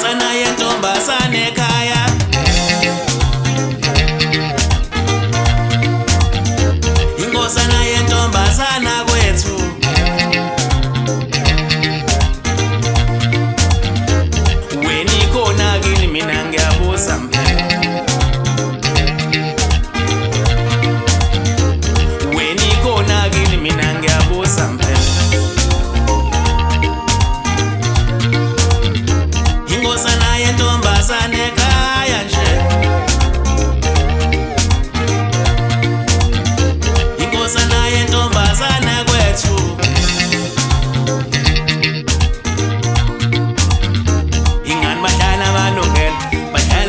Inkosana yentombazane ekhaya. Inkosana yentombazana kwethu. Wena ikhona kini mina ngiyabuza mphela. Wena ikhona kini mina ngiyabuza mphela. Inkosana yentombazane ekhaya nje. Inkosana yentombazane kwethu. Ingani badlala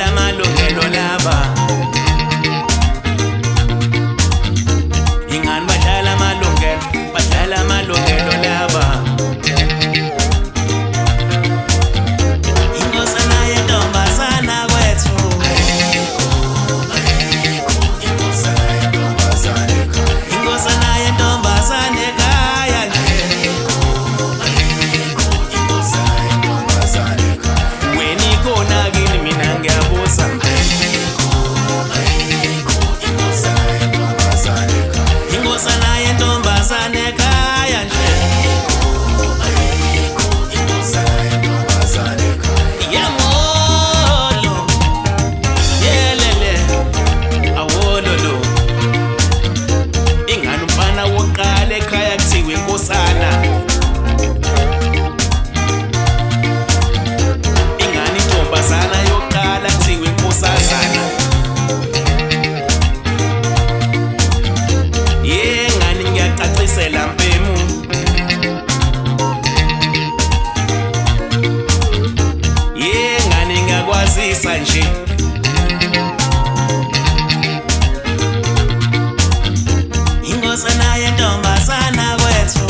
amalungelo laba. Ingani badlala amalungelo laba. Inkosana yentombazana kwethu. Inkosana yentombazane ekhaya nje. Wena ikhona kini mina ngiyabuza mphela. Inkosana yentombazane ekhaya nje. Yamolo, yelele, awololo. Ingani umfana wokuqala ekhaya kuthiwa inkosana. Ingani intombazana yokuqala kuthiwa inkosazana. Ngani ngiyacacisela mpemu. Ngani ngiyakwazisa nje. Inkosana yentombazana kwethu.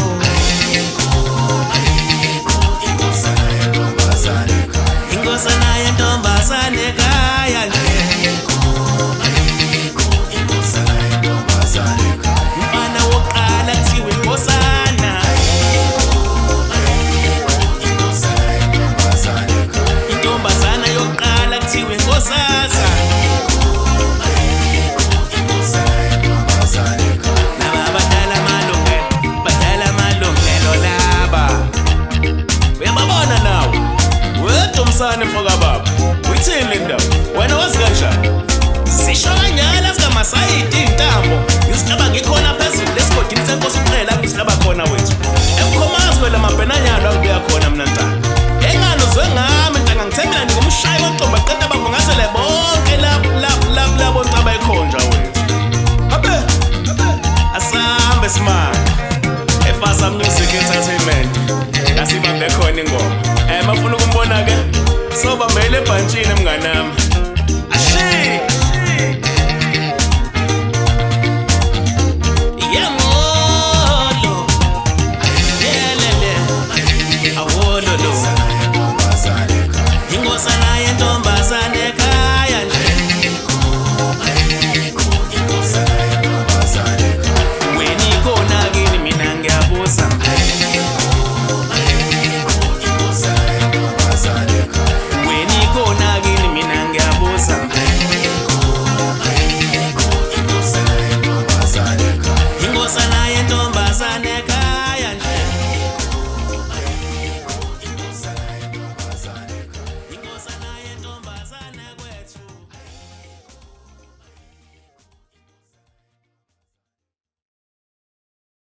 Inkosana yentombazane ekhaya nje. Umfana wokuqala kuthiwa inkosana. Intombazana yokuqala kuthiwa inkosazana. Laba badlala amalungelo laba. Uyababona nawe? Wedomsane mfoka baba. Uyithini le ndawo? Wena wazi kanjani? Sisho kanyala sikamasayidi intambo. Ngizihlaba ngikhona phezulu esigodini senkosi uqhela ngizihlaba khona wethu. Emkhomazi wena mabhenanyalo akubuya khona mina ntanga. Engani uzwe ngami ntanga ngithembela ngumshayi waqomba qeda bavungasele bonke labo ntaba ekhonja wethu. Habe. Asambe simanga. Efasa Music Entertainment. Lasibambe khona ingoma. Mafuna ukumbona ke? Sobambele ebhantshini mnganami.